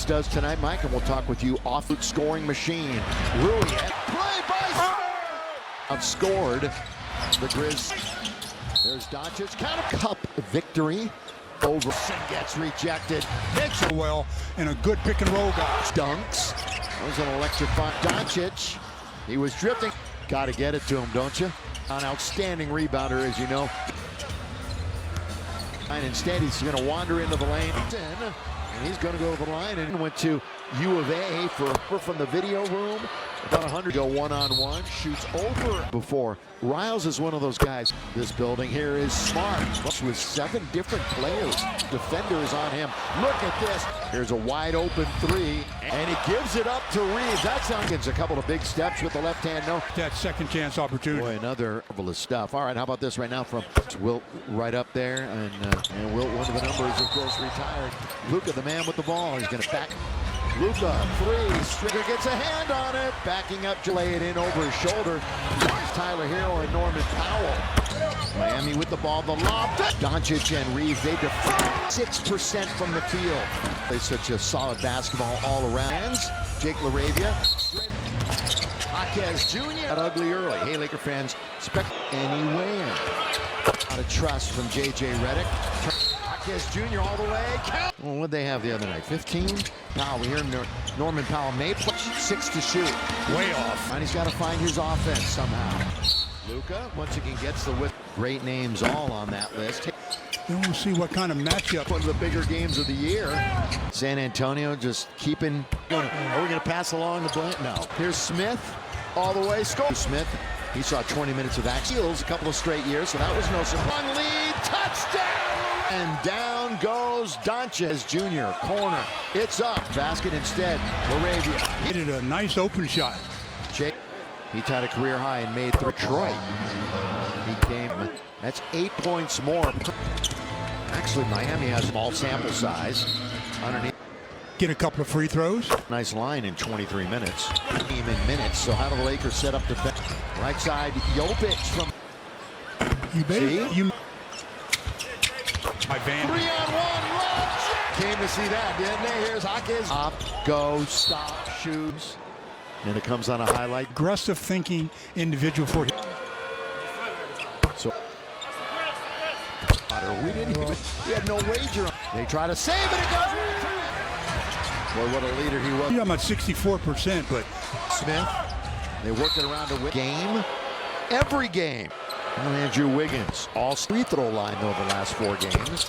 does tonight, Mike, and we'll talk with you off scoring machine. Rui, play by outscored the Grizz. There's Doncic, kind of cup victory over. Gets rejected. Hits well, and a good pick and roll guy. Dunks. That was an electrifying. Doncic, he was drifting. Got to get it to him, don't you? An outstanding rebounder, as you know. And instead, he's going to wander into the lane. And he's going to go to the line and went to U of A from the video room. About 100 go one-on-one, shoots over before. Riles is one of those guys. This building here is Smart with 7 different players. Defenders on him. Look at this. Here's a wide open 3, and he gives it up to Reeves. That's a couple of big steps with the left hand. No, that second chance opportunity. Boy, another marvelous stuff. All right, how about this right now from Wilt right up there, and Wilt, one of the numbers, of course, retired. Luka, the man with the ball, he's going to back. Luka, 3, Stricker gets a hand on it, backing up to lay it in over his shoulder. Tyler Hero and Norman Powell. Miami with the ball, the lob. Doncic and Reeves, they defend 6% from the field. Play such a solid basketball all around. Jake LaRavia. Jaquez Jr. got ugly early. Hey, Laker fans, expect anywhere. A lot of trust from J.J. Redick. Jaquez Jr. all the way. Well, what'd they have the other night? 15? Powell, we hear Norman Powell made 6 to shoot. Way off. And he's got to find his offense somehow. Luka, once again, gets the whip. Great names all on that list. Then we'll see what kind of matchup. One of the bigger games of the year. San Antonio just keeping. Are we going to pass along the blunt? No. Here's Smith all the way. Score. Smith, he saw 20 minutes of action. A couple of straight years, so that was no surprise. One lead, touchdown! And down goes Doncic Jr. Corner. It's up. Basket instead. LaRavia. He did a nice open shot. He tied a career high and made through Detroit. He came. That's 8 points more. Actually, Miami has a small sample size. Underneath. Get a couple of free throws. Nice line in 23 minutes. Team in minutes. So how do the Lakers set up defense? Right side, Jokic from. You bet. You. My van. 3-on-1. Came to see that, didn't they? Here's Jaquez. Up, go, stop, shoots. And it comes on a highlight. Aggressive thinking individual for him. So we had no wager on. They try to save it. It goes. Boy, what a leader he was. I'm at 64%, but Smith, they work it around to win. Game, every game. Well, Andrew Wiggins, all free throw line though the last 4 games.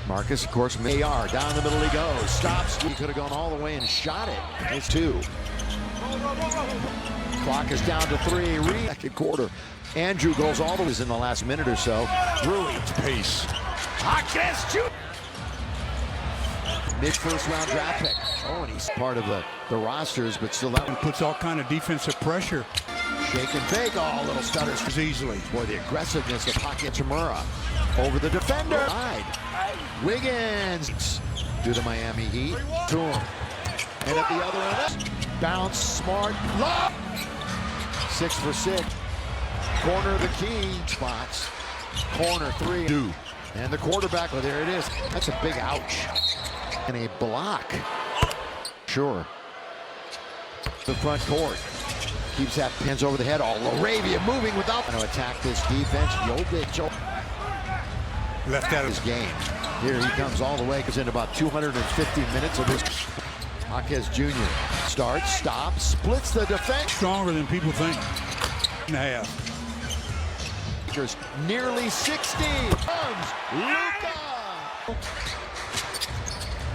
Marcus, of course, AR, down the middle he goes. Stops. He could have gone all the way and shot it. It's 2. Clock is down to 3. Second quarter. Andrew goes all the way in the last minute or so. Rui. pace. Jaquez Jr. Mid-first round draft pick. Oh, and he's part of the rosters, but still that puts all kind of defensive pressure. Shake and bake. Oh, little stutters as easily. Boy, the aggressiveness of Hakeem Tamura over the defender. Wiggins to the Miami Heat. To him. And at the other end, bounce, Smart, lob. 6 for 6. Corner of the key spots. Corner 3. And the quarterback, well, there it is. That's a big ouch. And a block. Sure. The front court. Keeps that hands over the head. All LaRavia moving without to attack this defense. Jokic left out of his game. Here he comes all the way because in about 250 minutes of this. Jaquez Jr. starts, stops, splits the defense. Stronger than people think. And a half. Nearly 60. Luka.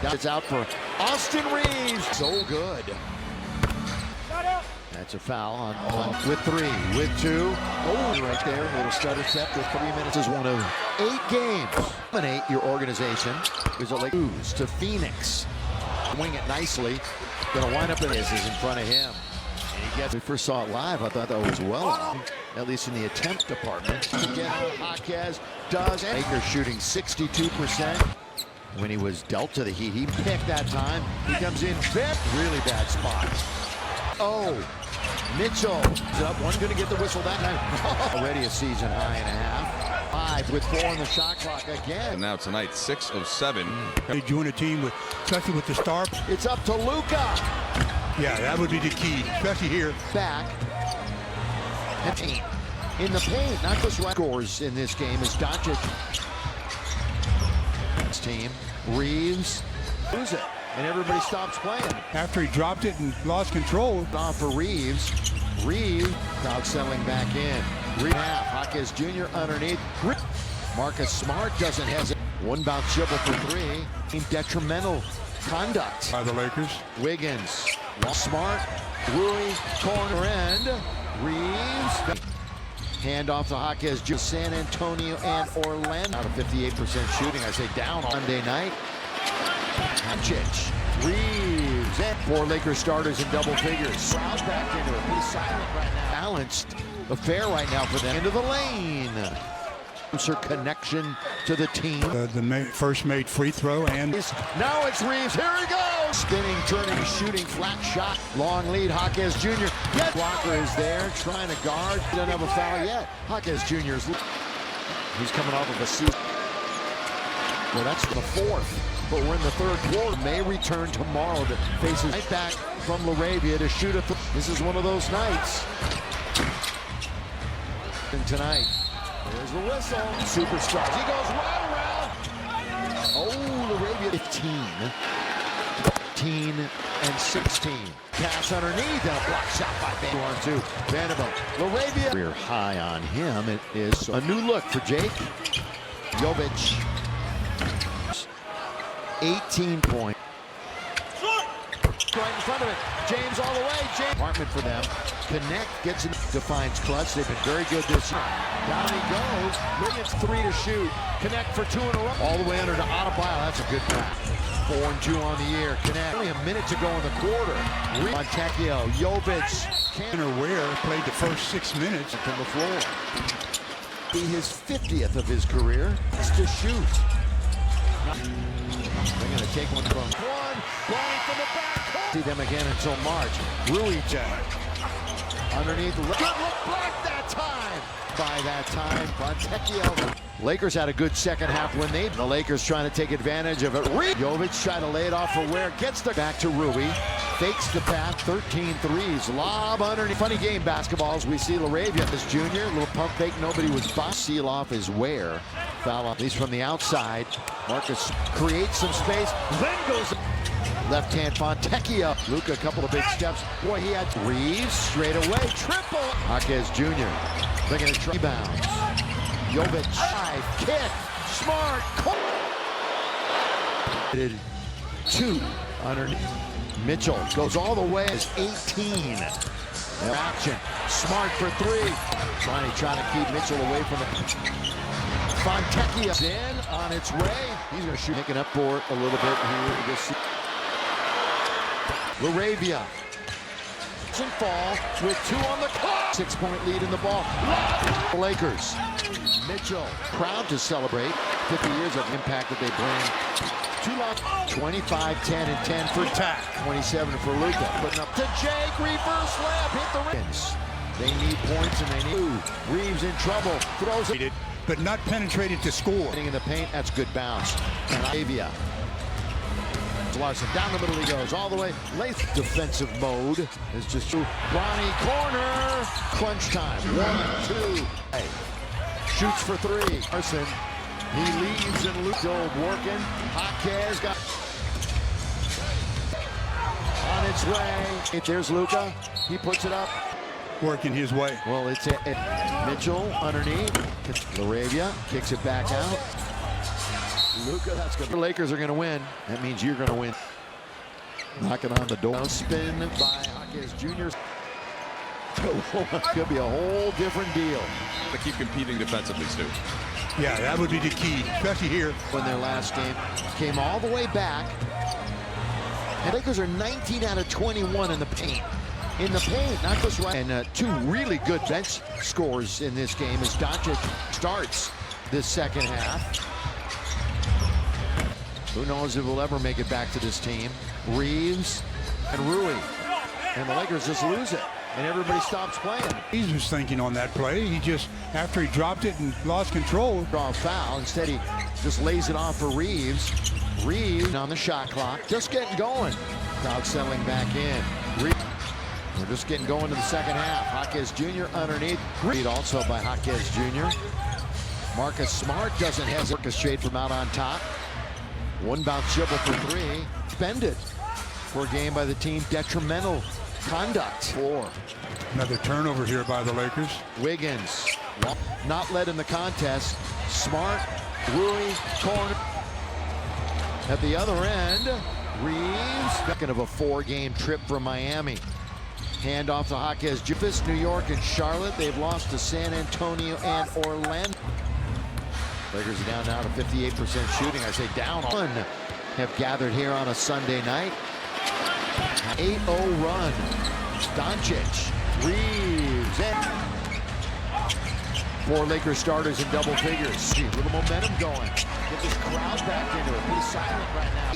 It's out for Austin Reeves. So good. That's a foul on with 3, with 2. Oh, right there, a little stutter step with 3 minutes. Is one of 8 games. Dominate your organization. There's a late lose to Phoenix. Wing it nicely. Gonna wind up in his is in front of him. And he gets. We first saw it live. I thought that was well, at least in the attempt department. Again, Jaquez does. Lakers shooting 62%. When he was dealt to the Heat, he picked that time. He comes in fifth. Really bad spot. Oh, Mitchell is up. One going to get the whistle that time. Already a season high and a half. 5 with 4 on the shot clock And again. now tonight, 6 of 7. They join a team with, especially with the star. It's up to Luka. Yeah, that would be the key, especially here. Back. And paint. In the paint, not just right. Scores in this game is Doncic. This team, Reeves, lose it, and everybody stops playing. After he dropped it and lost control. Off for Reeves. Reeves, crowd settling back in. Half, Hawkins Jr. underneath. Marcus Smart doesn't hesitate. One bounce dribble for 3. Detrimental conduct By the Lakers. Wiggins, Smart, Rui, corner end. Reeves. Hand off to Hawkins, San Antonio and Orlando. Out of 58% shooting, I say down on Monday night. Doncic, Reeves, and 4 Lakers starters in double figures. Crowd back into it. He's silent right now. Balanced affair right now for them. Into the lane. Closer connection to the team. The first made free throw and Now it's Reeves. Here he goes. Spinning, turning, shooting, flat shot. Long lead. Hawkins Jr. Yes. Walker is there trying to guard. Doesn't have a foul yet. Hawkins Jr. He's coming off of a season. Well, that's the 4th. But we're in the 3rd quarter. May return tomorrow to face right back from LaRavia to shoot a This is one of those nights. And tonight, there's the whistle. Superstars. He goes right around. Oh, LaRavia 15 and 16. Pass underneath and a block shot by Vanderbilt. Vanderbilt. LaRavia. Career high on him. It is a new look for Jake. Jovic. 18 points. Right in front of it. James all the way. James. Apartment for them. Connect gets in. Defines clutch. They've been very good this year. Down he goes. Williams 3 to shoot. Connect for 2 in a row. All the way under to Adebayo. That's a good pass. 4 and 2 on the year. Connect. Only a minute to go in the quarter. Montecchio. Jovic. Tanner Ware played the first 6 minutes. From the floor. Be his 50th of his career. It's to shoot. They're going to take one from one. Bronny from the back. See them again until March. Rui underneath. Good look block that time. By that time, Montecchio. Lakers had a good second half when the Lakers trying to take advantage of it. Jovic tried to lay it off for Ware. Gets the back to Rui. Fakes the pass. 13 threes. Lob underneath. Funny game basketballs. We see LaRavia as junior. Little pump fake. Nobody was boss. Seal off is Ware. Foul off, at least from the outside. Marcus creates some space. Then goes left hand Fontecchio. Luka, a couple of big steps. Boy, he had Reeves straight away. Triple. Hawkins Jr. Looking at rebounds. Jovic. 5. Kick. Smart. 2 underneath. Mitchell goes all the way. Is 18. Action. Smart for 3. Trying to keep Mitchell away from the. Fontecchio in on its way. He's going to shoot. Making up for it a little bit here. This LaRavia. Doesn't fall with 2 on the clock. 6-point lead in the ball. The Lakers. Mitchell proud to celebrate 50 years of impact that they bring. 2 long. 25, 10, and 10 for Tack. 27 for Luka. Putting up to Jake. Reverse layup. Hit the rings. They need points and they need. Reeves in trouble. Throws it. But not penetrated to score. In the paint, that's good bounce. And Avia. Larson down the middle he goes, all the way. Late defensive mode is just true. Bronny corner. Crunch time. 1, 2. Hey. Shoots for 3. Larson. He leaves and Luke Gold working. Hawkins got on its way. There's Luka. He puts it up. Working his way. Well, it's Mitchell underneath. LaRavia kicks it back out. Luka, that's good. The Lakers are going to win. That means you're going to win. Knocking on the door. Spin by Hawkins Jr. Could be a whole different deal. To keep competing defensively, Stu. Yeah, that would be the key, especially here. When their last game came all the way back. And Lakers are 19 out of 21 in the paint. In the paint, not just right. And 2 really good bench scores in this game as Doncic starts this second half. Who knows if we'll ever make it back to this team. Reeves and Rui. And the Lakers just lose it. and everybody stops playing. He was thinking on that play. He just, after he dropped it and lost control. Draw a foul. Instead, he just lays it off for Reeves. Reeves on the shot clock. Just getting going. Crowd settling back in. We're just getting going to the second half. Jaquez Jr. underneath. Reed also by Jaquez Jr. Marcus Smart doesn't hesitate. Marcus straight from out on top. One bounce dribble for three. Suspended for a game by the team. Detrimental conduct. 4. Another turnover here by the Lakers. Wiggins not led in the contest. Smart, Rui, corner. At the other end, Reeves. Second of a 4-game trip from Miami. Hand off to Jaquez Jr. New York and Charlotte. They've lost to San Antonio and Orlando. Lakers are down now to 58% shooting. I say down. One have gathered here on a Sunday night. 8-0 run. Doncic, Reeves, and 4 Lakers starters in double figures. Gee, a little momentum going. Get this crowd back into it. Be silent right now.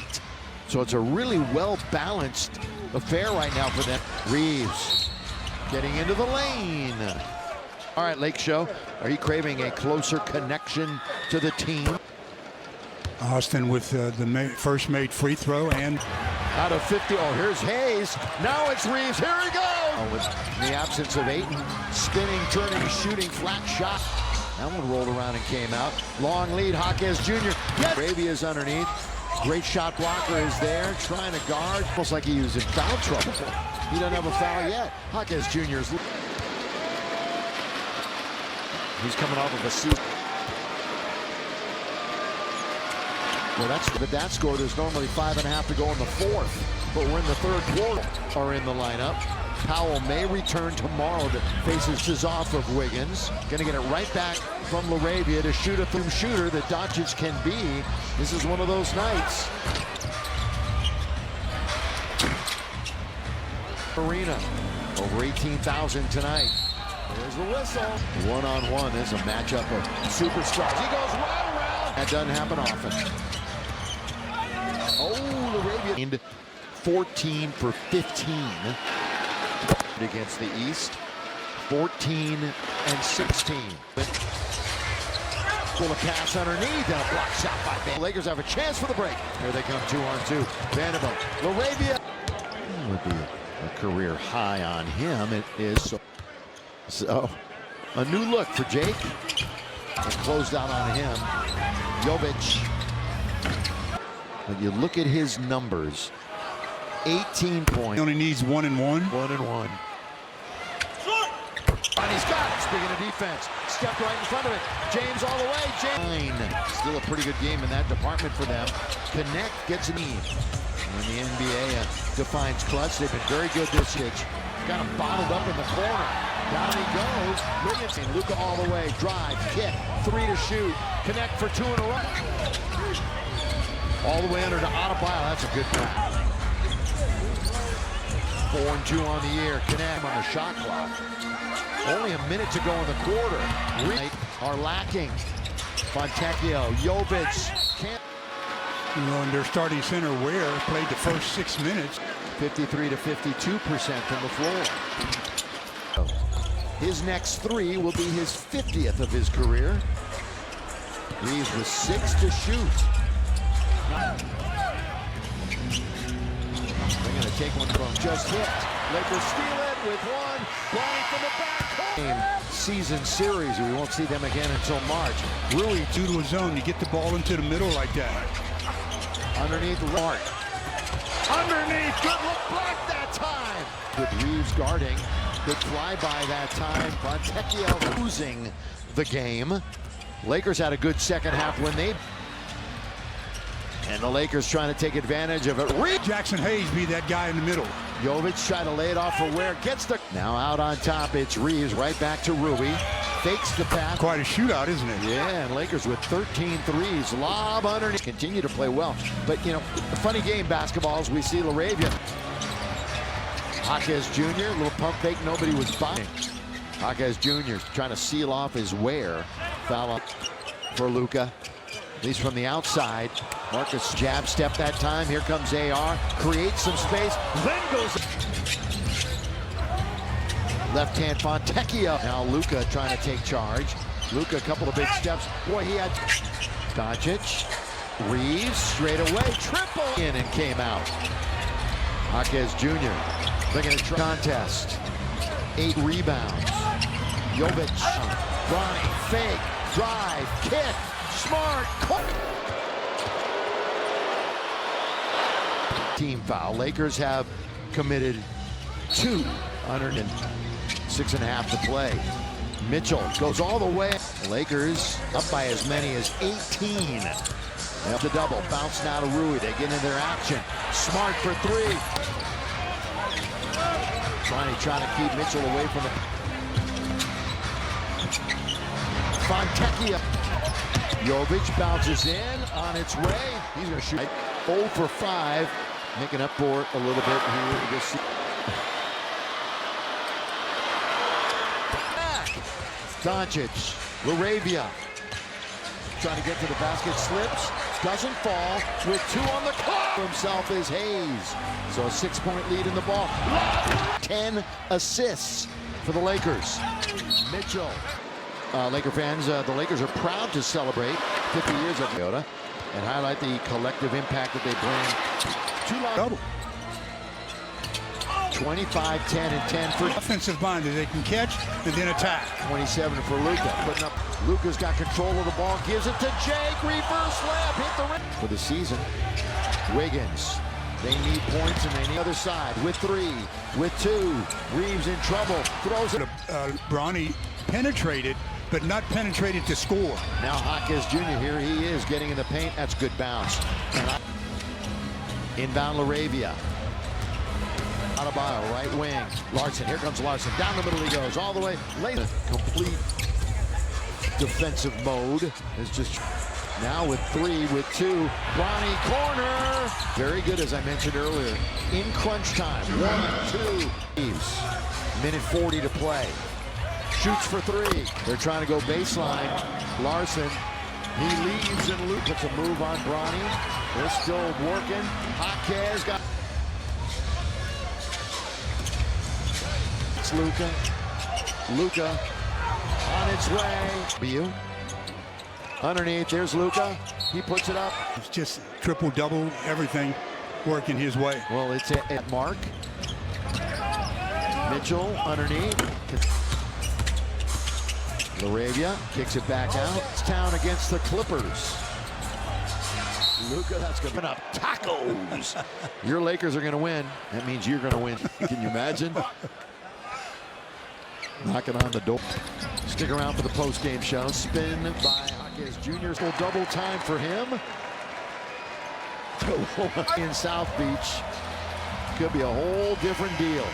So it's a really well-balanced affair right now for them. Reeves getting into the lane. All right, Lake Show, are you craving a closer connection to the team? Austin with the first made free throw and out of 50. Oh, here's Hayes. Now it's Reeves. Here he goes. Oh, with the absence of Ayton, spinning, turning, shooting, flat shot. That one rolled around and came out. Long lead, Jaquez Jr. Yes. Arabia's underneath. Great shot blocker is there, trying to guard. Almost like he was in foul trouble. He doesn't have a foul yet. Jaquez Jr.'s. He's coming off of a season. Well, with that score, there's normally 5.5 to go in the fourth, but we're in the third quarter. Are in the lineup. Powell may return tomorrow to faces off of Wiggins. Going to get it right back from LaRavia to shoot a through shooter that Doncic can be. This is one of those nights. Arena over 18,000 tonight. There's the whistle. One-on-one is a matchup of superstars. He goes right around. That doesn't happen often. Oh, LaRavia 14 for 15 against the East. 14 and 16. Pull a pass underneath and a block shot by Vanderbilt. Lakers have a chance for the break. Here they come, 2-on-2. Vanderbilt, LaRavia. Would be a career high on him. It is so a new look for Jake. And closed out on him. Jovic. When you look at his numbers, 18 points. He only needs 1 and 1. 1 and 1. And he's got it. Speaking of defense, stepped right in front of it. James all the way. James. Still a pretty good game in that department for them. Connect gets an E. When the NBA defines clutch, they've been very good this year. Got him bottled up in the corner. Down he goes. Brilliant. Luka all the way. Drive, kick, 3 to shoot. Connect for 2 in a row. All the way under to Adebayo. That's a good play. 4 and 2 on the year. Connect on the shot clock. Only a minute to go in the quarter. Are lacking. Fontecchio, Jovic. Can't. You know, and their starting center Ware played the first 6 minutes. 53 to 52% from the floor. His next 3 will be his 50th of his career. Reeves with 6 to shoot. They're going to take one from just hit. Lakers steal it with one. Blind from the back. Season series. We won't see them again until March. Rui, due to a zone, you get the ball into the middle like that. Underneath Mark. Underneath. Good look block that time. With Reeves guarding. Good flyby that time. Fontecchio losing the game. Lakers had a good second half when they. And the Lakers trying to take advantage of it. Jackson Hayes be that guy in the middle. Jovic trying to lay it off for Ware. Gets the. Now out on top, it's Reeves. Right back to Rui. Fakes the pass. Quite a shootout, isn't it? Yeah, and Lakers with 13 threes. Lob underneath. Continue to play well. But, you know, funny game basketball as we see LaRavia. Jaquez Jr., little pump fake. Nobody was buying. Jaquez Jr. trying to seal off his Ware. Foul up for Luka. At least from the outside. Marcus jab step that time. Here comes AR. Creates some space. Then goes. Left hand Fontecchio. Now Luka trying to take charge. Luka, a couple of big steps. Boy, he had Doncic. Reeves straight away. Triple in and came out. Jaquez Jr. looking at contest. 8 rebounds. Jovic. Bronny. Fake. Drive. Kick. Smart. Team foul. Lakers have committed 2 under 6.5 to play. Mitchell goes all the way. Lakers up by as many as 18. Up the double. Bounce now to Rui. They get in their action. Smart for 3. Trying to keep Mitchell away from the Fontecchio. Jovic bounces in on its way. He's going to shoot 0 for 5, making up for it a little bit here this season. Doncic, Laravia, trying to get to the basket, slips, doesn't fall, with 2 on the clock. Himself is Hayes, so a 6-point lead in the ball. 10 assists for the Lakers. Mitchell, Laker fans, the Lakers are proud to celebrate 50 years of Yoda and highlight the collective impact that they bring to double. 25, 10, and 10 for Offensive minded, they can catch and then attack. 27 for Luka. Putting up, Luka's got control of the ball, gives it to Jake. Reverse layup, hit the rim. For the season, Wiggins. They need points and they need the other side with 3, with 2. Reeves in trouble, throws it. Bronny penetrated, but not penetrated to score. Now Jaquez Jr. here he is getting in the paint. That's good bounce. Inbound Laravia. Adebayo, right wing. Larson, here comes Larson. Down the middle he goes, all the way. Late. Complete defensive mode. Is just now with 3, with 2. Bronny corner. Very good, as I mentioned earlier. In crunch time. 1, 2. Leaves. Minute 40 to play. Shoots for 3. They're trying to go baseline. Larson. He leaves and Luke puts a move on Bronny. They're still working. Jaquez got. Luka. Luka on its way. BU. Underneath, there's Luka. He puts it up. It's just triple-double, everything working his way. Well, it's at Mark. Mitchell underneath. Laravia kicks it back out. It's down against the Clippers. Luka, that's going up. Tacos. Your Lakers are going to win. That means you're going to win. Can you imagine? Knocking on the door. Stick around for the post-game show. Spin by Jaquez Jr. Full double time for him. In South Beach. Could be a whole different deal.